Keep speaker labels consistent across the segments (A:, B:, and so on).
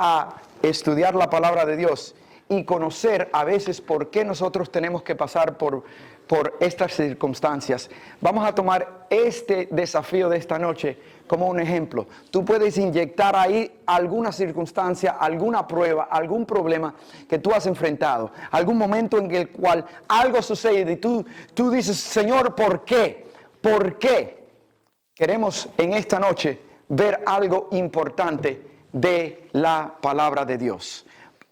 A: a estudiar la palabra de Dios y conocer a veces por qué nosotros tenemos que pasar por estas circunstancias, vamos a tomar este desafío de esta noche como un ejemplo. Tú puedes inyectar ahí alguna circunstancia, alguna prueba, algún problema que tú has enfrentado, algún momento en el cual algo sucede y tú dices, Señor, ¿por qué? ¿Por qué? Queremos en esta noche ver algo importante de la palabra de Dios.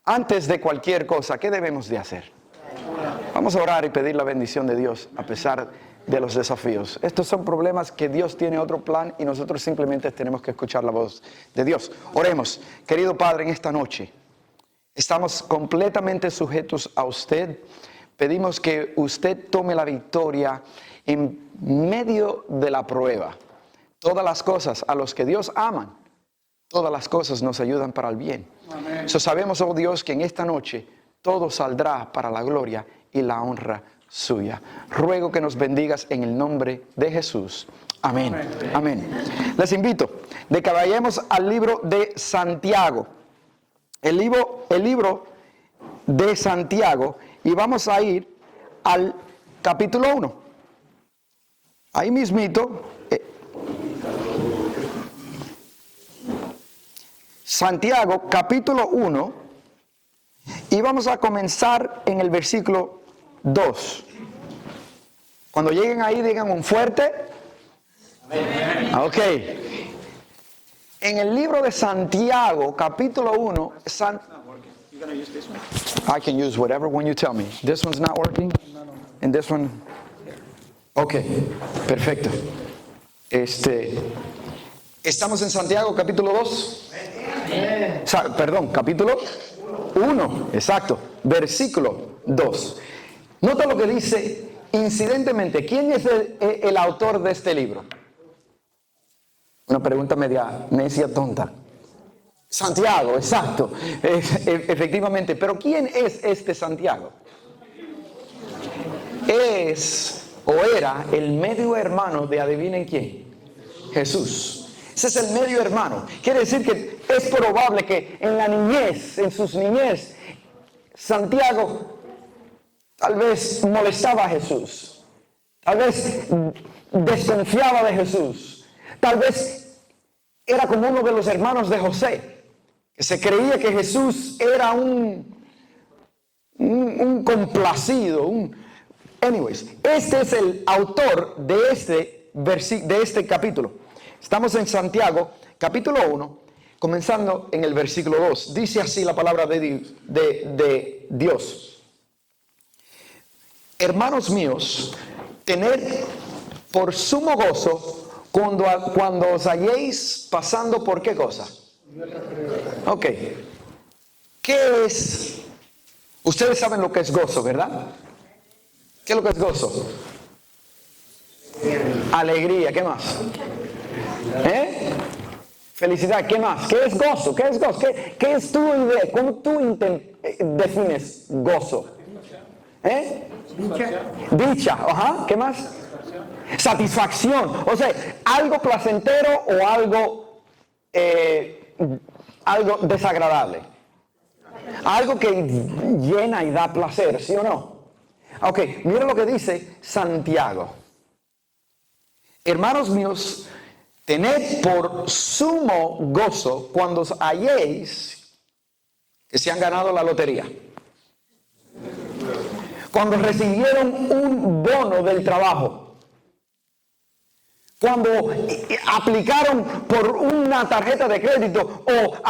A: Antes de cualquier cosa, ¿qué debemos de hacer? Vamos a orar y pedir la bendición de Dios a pesar de los desafíos. Estos son problemas que Dios tiene otro plan y nosotros simplemente tenemos que escuchar la voz de Dios. Oremos. Querido Padre, en esta noche estamos completamente sujetos a usted. Pedimos que usted tome la victoria en medio de la prueba. Todas las cosas a los que Dios ama, todas las cosas nos ayudan para el bien. Amén. Sabemos, oh Dios, que en esta noche todo saldrá para la gloria y la honra suya. Ruego que nos bendigas en el nombre de Jesús. Amén. Amén. Amén. Les invito de que vayamos al libro de Santiago. El libro de Santiago, y vamos a ir al capítulo 1. Ahí mismito. Santiago, capítulo 1, y vamos a comenzar en el versículo 2. Cuando lleguen ahí, digan un fuerte. Amén. Ok. En el libro de Santiago, capítulo 1, I can use whatever one you tell me. This one's not working? And this one? Ok, perfecto. Estamos en Santiago, capítulo 2. Perdón, capítulo 1, exacto, versículo 2. Nota lo que dice incidentemente. ¿Quién es el autor de este libro? Una pregunta media necia, tonta. Santiago, exacto, efectivamente. Pero ¿quién es este Santiago? Es o era el medio hermano de, adivinen quién, Jesús. Ese es el medio hermano. Quiere decir que es probable que en la niñez, en sus niñez, Santiago tal vez molestaba a Jesús. Tal vez desconfiaba de Jesús. Tal vez era como uno de los hermanos de José, que se creía que Jesús era un complacido. Anyways, este es el autor de este capítulo. Estamos en Santiago, capítulo 1, comenzando en el versículo 2. Dice así la palabra de Dios. Hermanos míos, tened por sumo gozo cuando os halléis pasando por ¿qué cosa? Ok. ¿Qué es? Ustedes saben lo que es gozo, ¿verdad? ¿Qué es lo que es gozo? Alegría, ¿qué más? Felicidad, ¿qué más? ¿Qué es gozo? ¿Qué es gozo? ¿Qué es tu idea? ¿Cómo tú defines gozo? Dicha, ajá, ¿qué más? Satisfacción, o sea, algo placentero o algo desagradable. Algo que llena y da placer, ¿sí o no? Ok, mira lo que dice Santiago. Hermanos míos, tened por sumo gozo cuando os halléis que se han ganado la lotería. Cuando recibieron un bono del trabajo. Cuando aplicaron por una tarjeta de crédito o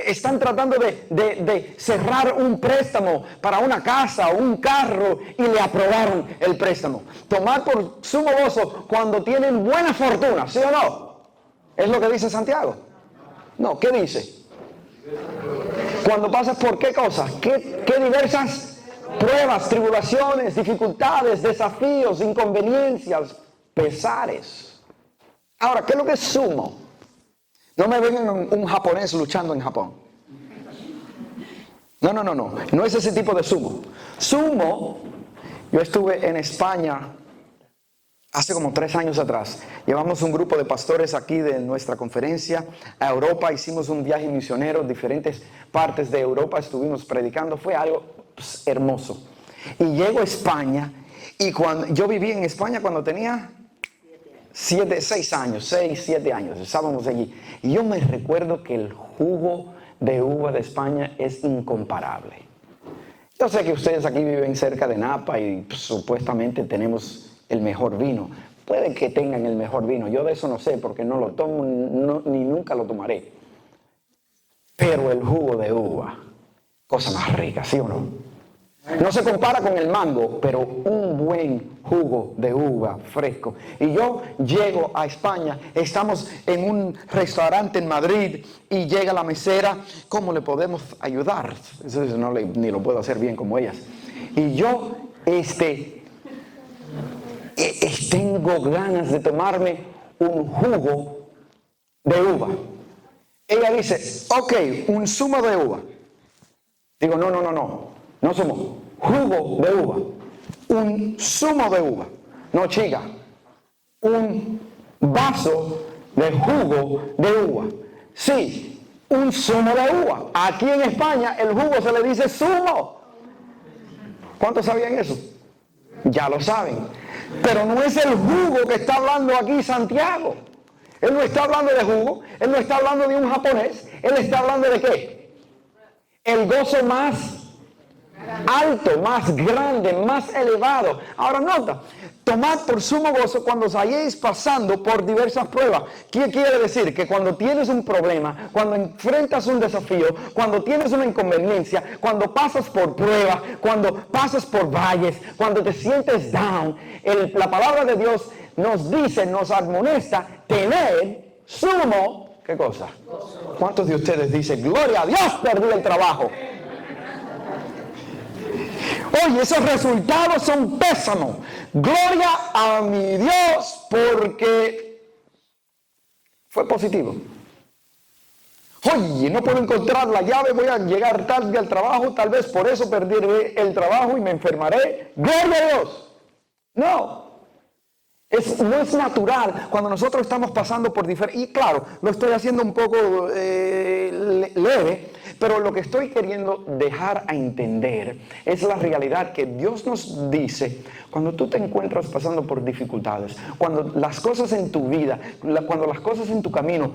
A: están tratando de cerrar un préstamo para una casa o un carro y le aprobaron el préstamo. Tomar por sumo gozo cuando tienen buena fortuna, ¿sí o no? ¿Es lo que dice Santiago? No, ¿qué dice? Cuando pasas por ¿qué cosas? ¿Qué diversas pruebas, tribulaciones, dificultades, desafíos, inconveniencias, pesares. Ahora, ¿qué es lo que es sumo? No me vengan un japonés luchando en Japón. No es ese tipo de sumo. Sumo, yo estuve en España Hace como 3 años atrás, llevamos un grupo de pastores aquí de nuestra conferencia a Europa, hicimos un viaje misionero, diferentes partes de Europa estuvimos predicando, fue algo hermoso. Y llego a España, y cuando yo viví en España cuando tenía 6 años, 6, 7 años, estábamos allí. Y yo me recuerdo que el jugo de uva de España es incomparable. Yo sé que ustedes aquí viven cerca de Napa y supuestamente tenemos el mejor vino. Puede que tengan el mejor vino, yo de eso no sé porque no lo tomo ni nunca lo tomaré. Pero el jugo de uva, cosa más rica, ¿sí o no? No se compara con el mango, pero un buen jugo de uva fresco. Y yo llego a España, estamos en un restaurante en Madrid y llega la mesera, ¿cómo le podemos ayudar? Eso ni lo puedo hacer bien como ellas. Y yo, tengo ganas de tomarme un jugo de uva. Ella dice, ok, un zumo de uva. Digo, no zumo, jugo de uva. Un zumo de uva. No, chica, un vaso de jugo de uva. Sí, un zumo de uva. Aquí en España el jugo se le dice zumo. ¿Cuántos sabían eso? Ya lo saben. Pero no es el jugo que está hablando aquí Santiago. Él no está hablando de jugo, él no está hablando de un japonés, él está hablando de ¿qué? El gozo más alto, más grande, más elevado. Ahora nota, tomad por sumo gozo cuando os halléis pasando por diversas pruebas. ¿Qué quiere decir? Que cuando tienes un problema, cuando enfrentas un desafío, cuando tienes una inconveniencia, cuando pasas por pruebas, cuando pasas por valles, cuando te sientes down, la palabra de Dios nos dice, nos admonesta, tener sumo, ¿qué cosa? ¿Cuántos de ustedes dicen, gloria a Dios, perdí el trabajo? Oye, esos resultados son pésimos. Gloria a mi Dios porque fue positivo. Oye, no puedo encontrar la llave, voy a llegar tarde al trabajo, tal vez por eso perderé el trabajo y me enfermaré. Gloria a Dios. No. No es natural cuando nosotros estamos pasando por diferentes... Y claro, lo estoy haciendo un poco leve, pero lo que estoy queriendo dejar a entender es la realidad que Dios nos dice cuando tú te encuentras pasando por dificultades, cuando las cosas en tu vida, cuando las cosas en tu camino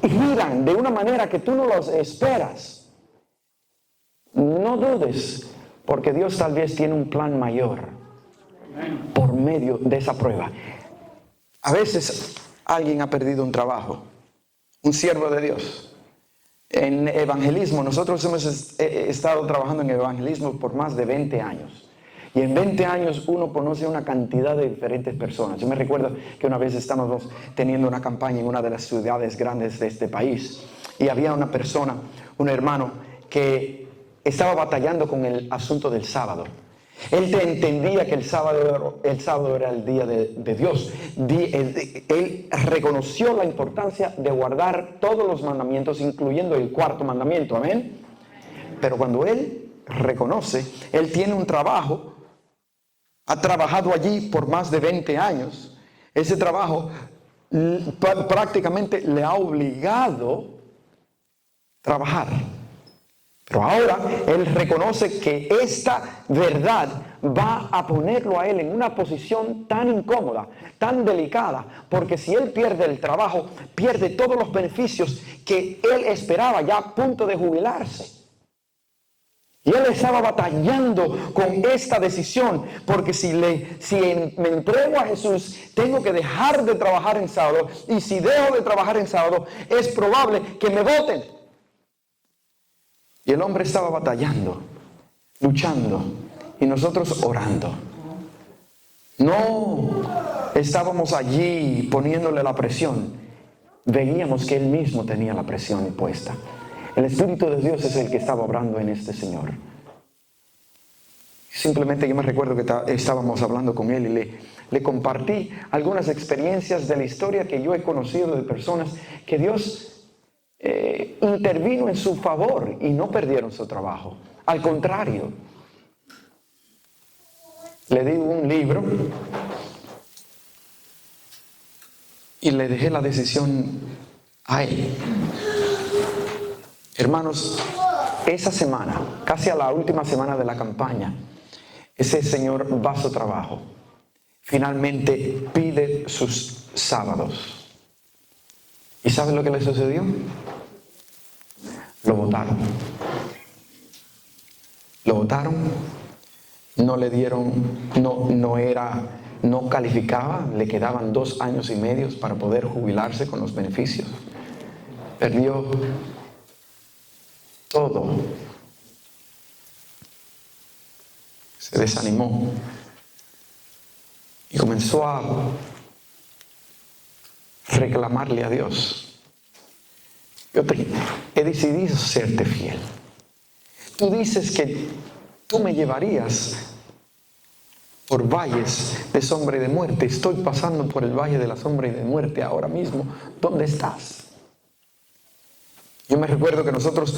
A: giran de una manera que tú no las esperas. No dudes, porque Dios tal vez tiene un plan mayor por medio de esa prueba. A veces alguien ha perdido un trabajo, un siervo de Dios. En evangelismo, nosotros hemos estado trabajando en evangelismo por más de 20 años. Y en 20 años uno conoce una cantidad de diferentes personas. Yo me recuerdo que una vez estábamos teniendo una campaña en una de las ciudades grandes de este país. Y había una persona, un hermano, que estaba batallando con el asunto del sábado. Él entendía que el sábado era el día de Dios. Él reconoció la importancia de guardar todos los mandamientos, incluyendo el 4º mandamiento. Amén. Pero cuando él reconoce, él tiene un trabajo, ha trabajado allí por más de 20 años. Ese trabajo prácticamente le ha obligado a trabajar. Pero ahora él reconoce que esta verdad va a ponerlo a él en una posición tan incómoda, tan delicada, porque si él pierde el trabajo, pierde todos los beneficios que él esperaba ya a punto de jubilarse. Y él estaba batallando con esta decisión, porque si me entrego a Jesús, tengo que dejar de trabajar en sábado, y si dejo de trabajar en sábado, es probable que me voten. Y el hombre estaba batallando, luchando, y nosotros orando. No estábamos allí poniéndole la presión. Veíamos que él mismo tenía la presión puesta. El Espíritu de Dios es el que estaba obrando en este señor. Simplemente yo me recuerdo que estábamos hablando con él y le compartí algunas experiencias de la historia que yo he conocido de personas que Dios intervino en su favor y no perdieron su trabajo. Al contrario, le di un libro y le dejé la decisión a Él. Hermanos, esa semana, casi a la última semana de la campaña, ese señor va a su trabajo. Finalmente pide sus sábados. ¿Y saben lo que le sucedió? Lo votaron. Lo votaron. No le dieron, no calificaba. Le quedaban 2 años y medio para poder jubilarse con los beneficios. Perdió todo. Se desanimó y comenzó a reclamarle a Dios. Yo he decidido serte fiel. Tú dices que tú me llevarías por valles de sombra y de muerte. Estoy pasando por el valle de la sombra y de muerte ahora mismo. ¿Dónde estás? Yo me recuerdo que nosotros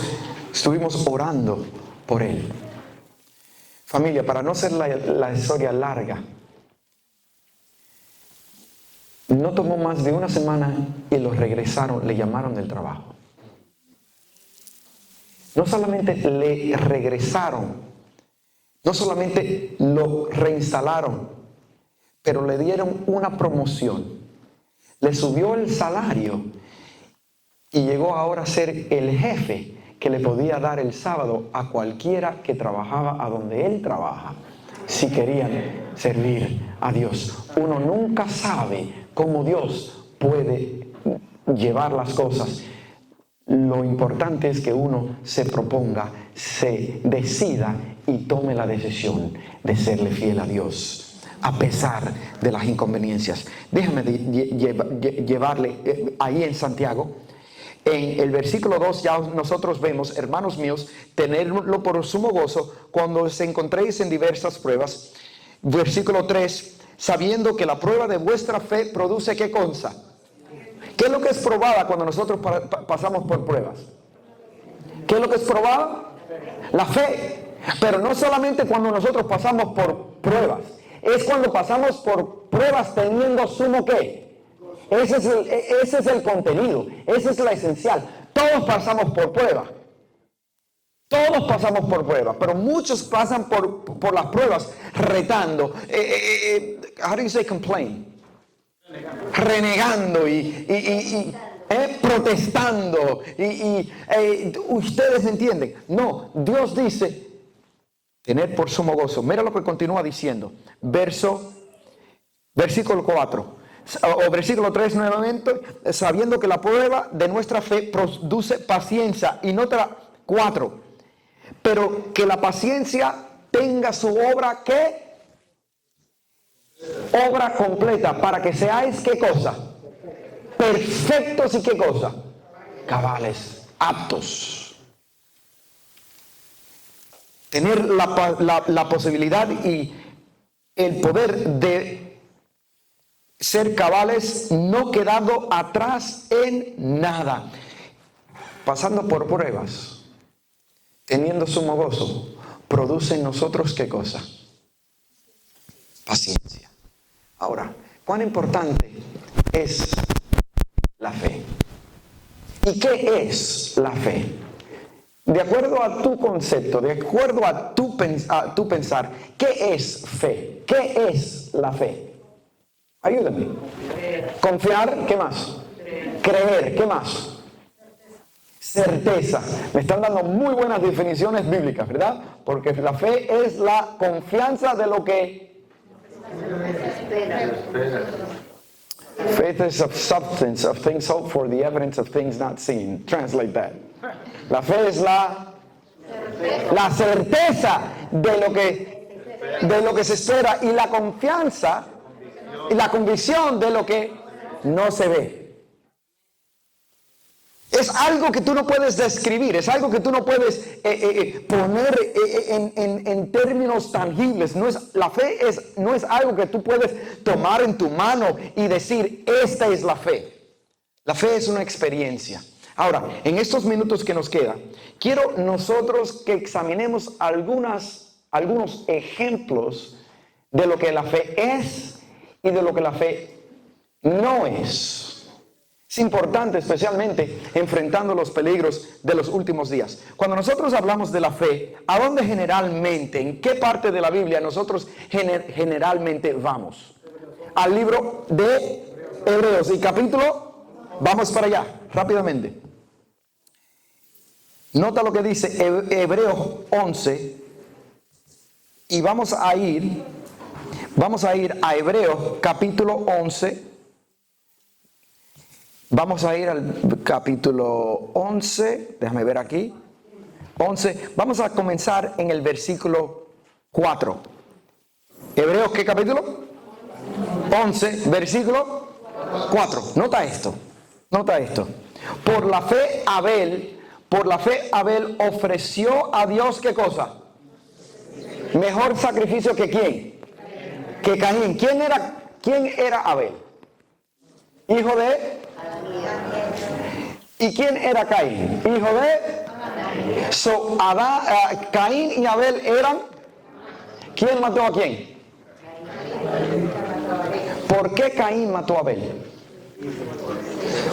A: estuvimos orando por él. Familia, para no hacer la historia larga, no tomó más de una semana y lo regresaron, le llamaron del trabajo. No solamente le regresaron, no solamente lo reinstalaron, pero le dieron una promoción. Le subió el salario y llegó ahora a ser el jefe que le podía dar el sábado a cualquiera que trabajaba a donde él trabaja, si querían servir a Dios. Uno nunca sabe cómo Dios puede llevar las cosas. Lo importante es que uno se proponga, se decida y tome la decisión de serle fiel a Dios, a pesar de las inconveniencias. Déjame llevarle ahí en Santiago. En el versículo 2 ya nosotros vemos, hermanos míos, tenerlo por sumo gozo cuando os encontréis en diversas pruebas. Versículo 3, sabiendo que la prueba de vuestra fe produce ¿qué cosa? ¿Qué es lo que es probada cuando nosotros pasamos por pruebas? ¿Qué es lo que es probada? La fe. Pero no solamente cuando nosotros pasamos por pruebas, es cuando pasamos por pruebas teniendo sumo ¿qué? Ese es el contenido, esa es la esencial. Todos pasamos por prueba. Todos pasamos por prueba, pero muchos pasan por las pruebas retando. How do you say complain? Renegando y protestando. Ustedes entienden. No, Dios dice tener por sumo gozo. Mira lo que continúa diciendo. Versículo 4. O versículo 3 nuevamente, sabiendo que la prueba de nuestra fe produce paciencia. Y nota 4, pero que la paciencia tenga su obra, ¿qué? Obra completa, para que seáis, ¿qué cosa? Perfectos y ¿qué cosa? Cabales, aptos. Tener la posibilidad y el poder de ser cabales, no quedando atrás en nada, pasando por pruebas, teniendo sumo gozo, produce en nosotros ¿qué cosa? Paciencia. Ahora, ¿cuán importante es la fe? ¿Y qué es la fe? De acuerdo a tu concepto, de acuerdo a tu pensar, ¿qué es fe? ¿Qué es la fe? Ayúdame. Confiar, ¿qué más? Creer, ¿qué más? Certeza. Me están dando muy buenas definiciones bíblicas, ¿verdad? Porque la fe es la confianza de lo que faith is of substance of things hoped for, the evidence of things not seen. Translate that. La fe es la certeza de lo que se espera y la confianza y la convicción de lo que no se ve. Es algo que tú no puedes describir, es algo que tú no puedes poner en términos tangibles. La fe no es algo que tú puedes tomar en tu mano y decir, esta es la fe. La fe es una experiencia. Ahora, en estos minutos que nos quedan, quiero nosotros que examinemos algunos ejemplos de lo que la fe es y de lo que la fe no es. Es importante, especialmente enfrentando los peligros de los últimos días. Cuando nosotros hablamos de la fe, ¿a dónde generalmente, en qué parte de la Biblia nosotros generalmente vamos? Al libro de Hebreos y capítulo, vamos para allá, rápidamente. Nota lo que dice Hebreos 11 y vamos a ir a Hebreos capítulo 11. Vamos a ir al capítulo 11, déjame ver aquí, 11, vamos a comenzar en el versículo 4. Hebreos, ¿qué capítulo? 11, versículo 4. Nota esto. Por la fe Abel ofreció a Dios, ¿qué cosa? Mejor sacrificio que ¿quién? Que Caín. ¿Quién era Abel? Hijo de... ¿Y quién era Caín? Hijo de... Caín y Abel eran... ¿Quién mató a quién? ¿Por qué Caín mató a Abel?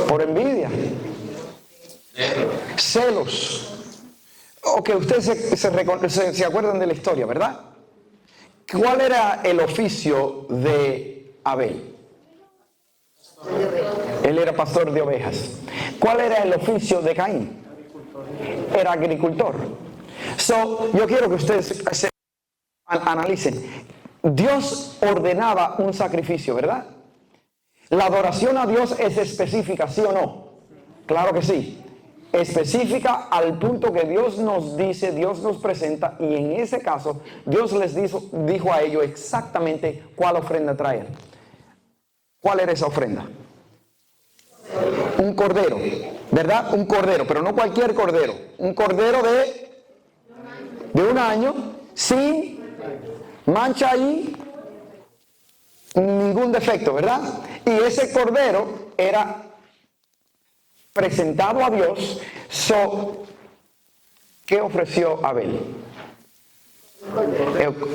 A: Por envidia. Celos. Ok, ustedes se acuerdan de la historia, ¿verdad? ¿Cuál era el oficio de Abel? Él era pastor de ovejas. ¿Cuál era el oficio de Caín? Era agricultor. Yo quiero que ustedes analicen. Dios ordenaba un sacrificio, ¿verdad? La adoración a Dios es específica, ¿sí o no? Claro que sí. Específica al punto que Dios nos dice, Dios nos presenta, y en ese caso Dios les dijo a ellos exactamente cuál ofrenda traer. ¿Cuál era esa ofrenda? Un cordero, ¿verdad? Un cordero, pero no cualquier cordero. Un cordero de un año, sin mancha y ningún defecto, ¿verdad? Y ese cordero era presentado a Dios. ¿Qué ofreció Abel?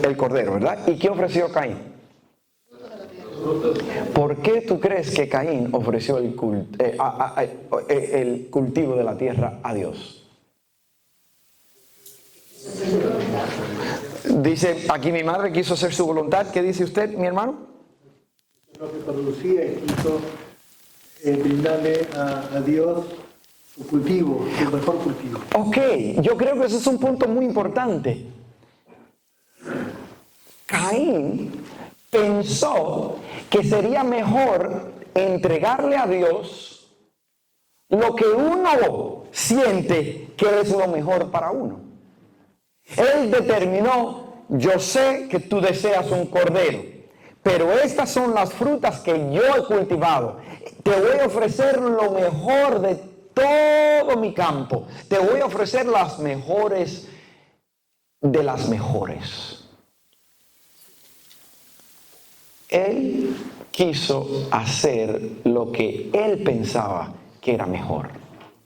A: El cordero, ¿verdad? ¿Y qué ofreció Caín? ¿Por qué tú crees que Caín ofreció el cultivo de la tierra a Dios? Dice aquí: mi madre quiso hacer su voluntad. ¿Qué dice usted, mi hermano?
B: Lo que producía y quiso brindarle a Dios su cultivo, su mejor cultivo.
A: Ok, yo creo que ese es un punto muy importante. Caín pensó que sería mejor entregarle a Dios lo que uno siente que es lo mejor para uno. Él determinó: yo sé que tú deseas un cordero, pero estas son las frutas que yo he cultivado. Te voy a ofrecer lo mejor de todo mi campo. Te voy a ofrecer las mejores de las mejores. Él quiso hacer lo que él pensaba que era mejor.